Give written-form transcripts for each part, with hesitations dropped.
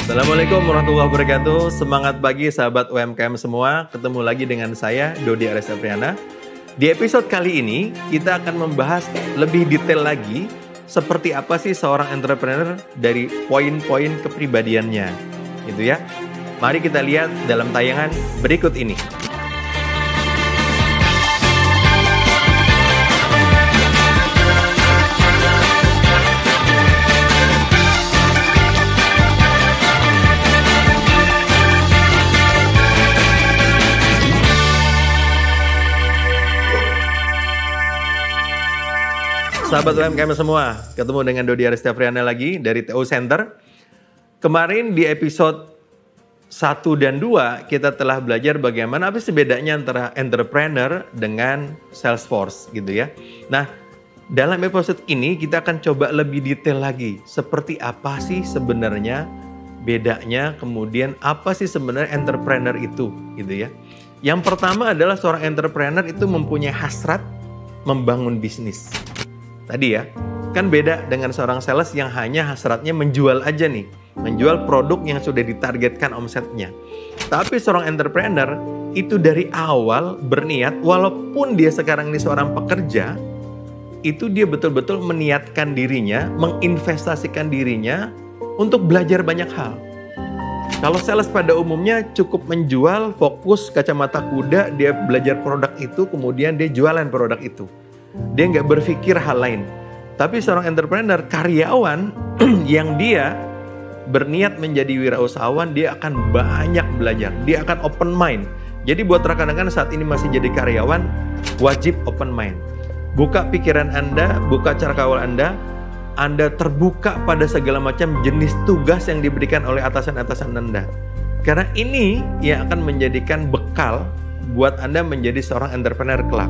Assalamualaikum warahmatullahi wabarakatuh. Semangat pagi sahabat UMKM semua. Ketemu lagi dengan saya, Dodi Ares Afriana. Di episode kali ini, kita akan membahas lebih detail lagi seperti apa sih seorang entrepreneur dari poin-poin kepribadiannya. Gitu ya. Mari kita lihat dalam tayangan berikut ini. Sahabat UMKM semua, ketemu dengan Dodi Ares Afriana lagi dari TO Center. Kemarin di episode 1 dan 2 kita telah belajar bagaimana apa sih bedanya antara entrepreneur dengan Salesforce gitu ya. Nah, dalam episode ini kita akan coba lebih detail lagi. Seperti apa sih sebenarnya bedanya, kemudian apa sih sebenarnya entrepreneur itu gitu ya. Yang pertama adalah seorang entrepreneur itu mempunyai hasrat membangun bisnis. Tadi ya, kan beda dengan seorang sales yang hanya hasratnya menjual aja nih. Menjual produk yang sudah ditargetkan omsetnya. Tapi seorang entrepreneur itu dari awal berniat, walaupun dia sekarang ini seorang pekerja, itu dia betul-betul meniatkan dirinya, menginvestasikan dirinya untuk belajar banyak hal. Kalau sales pada umumnya cukup menjual, fokus kacamata kuda, dia belajar produk itu, kemudian dia jualan produk itu. Dia nggak berpikir hal lain. Tapi seorang entrepreneur, karyawan yang dia berniat menjadi wirausahawan, dia akan banyak belajar. Dia akan open mind. Jadi buat rekan-rekan saat ini masih jadi karyawan, wajib open mind. Buka pikiran Anda, buka cara kawal Anda terbuka pada segala macam jenis tugas yang diberikan oleh atasan-atasan Anda. Karena ini yang akan menjadikan bekal buat Anda menjadi seorang entrepreneur kelak.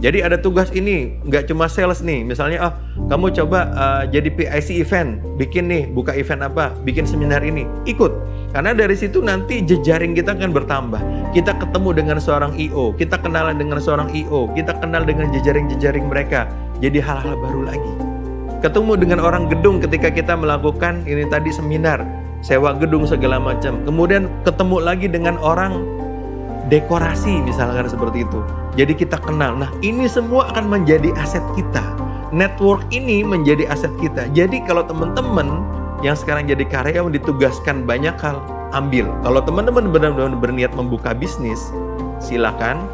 Jadi ada tugas ini, nggak cuma sales nih. Misalnya, kamu coba jadi PIC event, bikin nih, buka event apa, bikin seminar ini, ikut. Karena dari situ nanti jejaring kita akan bertambah. Kita ketemu dengan seorang IO, kita kenalan dengan seorang IO, kita kenal dengan jejaring-jejaring mereka. Jadi hal-hal baru lagi. Ketemu dengan orang gedung ketika kita melakukan ini tadi seminar, sewa gedung segala macam. Kemudian ketemu lagi dengan orang dekorasi misalkan seperti itu. Jadi kita kenal. Nah, ini semua akan menjadi aset kita. Network ini menjadi aset kita. Jadi kalau teman-teman yang sekarang jadi karyawan ditugaskan banyak hal, ambil. Kalau teman-teman benar-benar berniat membuka bisnis, silakan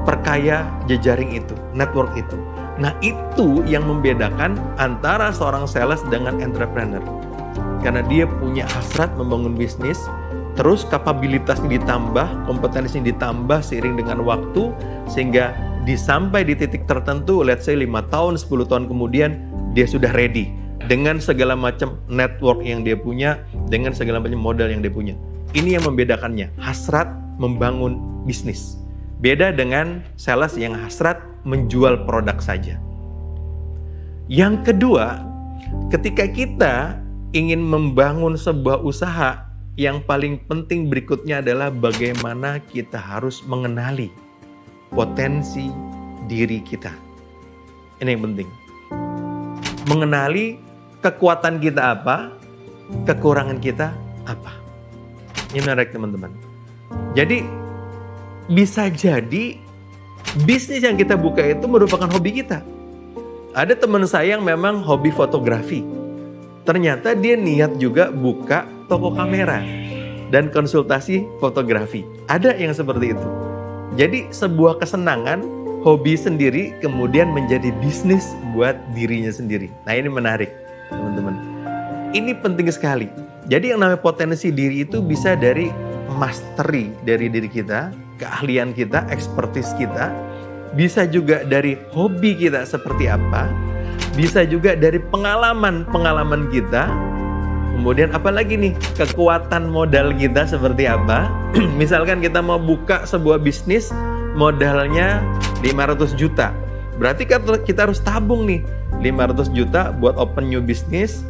perkaya jejaring itu, network itu. Nah, itu yang membedakan antara seorang sales dengan entrepreneur. Karena dia punya hasrat membangun bisnis, terus kapabilitasnya ditambah, kompetensinya ditambah seiring dengan waktu, sehingga sampai di titik tertentu, let's say 5 tahun, 10 tahun kemudian, dia sudah ready. Dengan segala macam network yang dia punya, dengan segala macam modal yang dia punya. Ini yang membedakannya, hasrat membangun bisnis. Beda dengan sales yang hasrat menjual produk saja. Yang kedua, ketika kita ingin membangun sebuah usaha, yang paling penting berikutnya adalah bagaimana kita harus mengenali potensi diri kita. Ini yang penting. Mengenali kekuatan kita apa, kekurangan kita apa. Ini menarik teman-teman. Jadi bisa jadi bisnis yang kita buka itu merupakan hobi kita. Ada teman saya yang memang hobi fotografi. Ternyata dia niat juga buka toko kamera dan konsultasi fotografi. Ada yang seperti itu. Jadi sebuah kesenangan, hobi sendiri kemudian menjadi bisnis buat dirinya sendiri. Nah, ini menarik, teman-teman. Ini penting sekali. Jadi yang namanya potensi diri itu bisa dari mastery dari diri kita, keahlian kita, expertise kita. Bisa juga dari hobi kita seperti apa. Bisa juga dari pengalaman kita. Kemudian apalagi nih, kekuatan modal kita seperti apa. Misalkan kita mau buka sebuah bisnis, modalnya 500 juta. Berarti kita harus tabung nih, 500 juta buat open new business.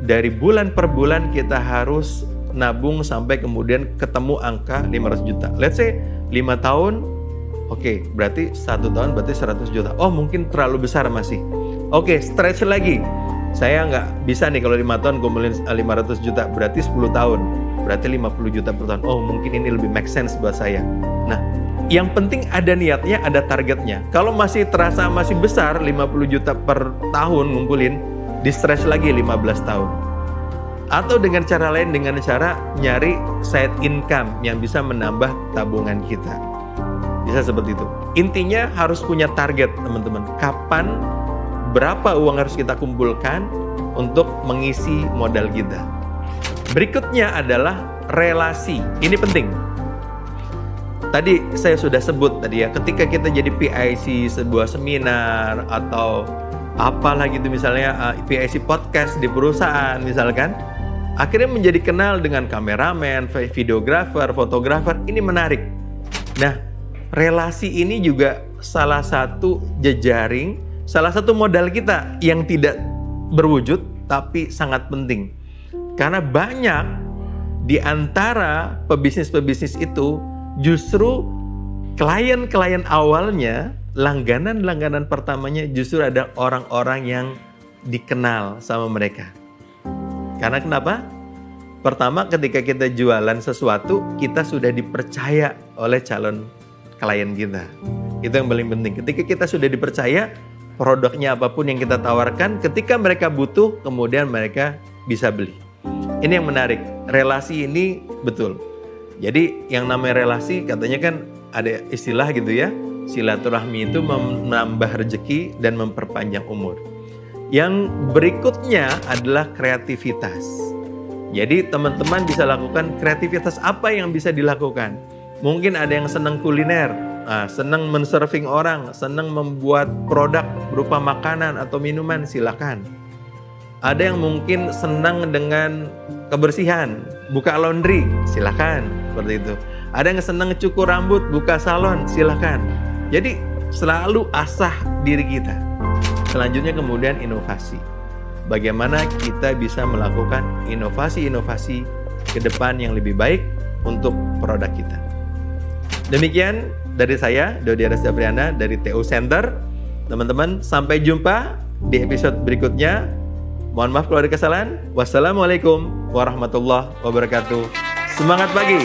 Dari bulan per bulan kita harus nabung sampai kemudian ketemu angka 500 juta. Let's say 5 tahun, oke, berarti 1 tahun berarti 100 juta. Oh, mungkin terlalu besar masih. Oke, stretch lagi. Saya nggak bisa nih kalau 5 tahun kumpulin 500 juta, berarti 10 tahun. Berarti 50 juta per tahun. Oh, mungkin ini lebih make sense buat saya. Nah, yang penting ada niatnya, ada targetnya. Kalau masih terasa masih besar, 50 juta per tahun ngumpulin, di-stretch lagi 15 tahun. Atau dengan cara lain, dengan cara nyari side income yang bisa menambah tabungan kita. Bisa seperti itu. Intinya harus punya target, teman-teman. Kapan, berapa uang harus kita kumpulkan untuk mengisi modal kita. Berikutnya adalah relasi. Ini penting. Tadi saya sudah sebut tadi ya, ketika kita jadi PIC sebuah seminar atau apalah gitu, misalnya PIC podcast di perusahaan misalkan, akhirnya menjadi kenal dengan kameramen, videografer, fotografer, ini menarik. Nah, relasi ini juga salah satu jejaring, salah satu modal kita yang tidak berwujud tapi sangat penting. Karena banyak di antara pebisnis-pebisnis itu justru klien-klien awalnya, langganan-langganan pertamanya justru ada orang-orang yang dikenal sama mereka. Karena kenapa? Pertama, ketika kita jualan sesuatu, kita sudah dipercaya oleh calon klien kita. Itu yang paling penting. Ketika kita sudah dipercaya, produknya apapun yang kita tawarkan, ketika mereka butuh, kemudian mereka bisa beli. Ini yang menarik. Relasi ini betul. Jadi yang namanya relasi, katanya kan ada istilah gitu ya, silaturahmi itu menambah rezeki dan memperpanjang umur. Yang berikutnya adalah kreativitas. Jadi teman-teman bisa lakukan kreativitas apa yang bisa dilakukan. Mungkin ada yang senang kuliner, senang men-serving orang, senang membuat produk berupa makanan atau minuman, silakan. Ada yang mungkin senang dengan kebersihan, buka laundry, silakan, seperti itu. Ada yang senang cukur rambut, buka salon, silakan. Jadi selalu asah diri kita. Selanjutnya kemudian inovasi. Bagaimana kita bisa melakukan inovasi-inovasi ke depan yang lebih baik untuk produk kita. Demikian dari saya, Dodi Aristiafriana dari TO Center. Teman-teman, sampai jumpa di episode berikutnya. Mohon maaf kalau ada kesalahan. Wassalamualaikum warahmatullahi wabarakatuh. Semangat pagi.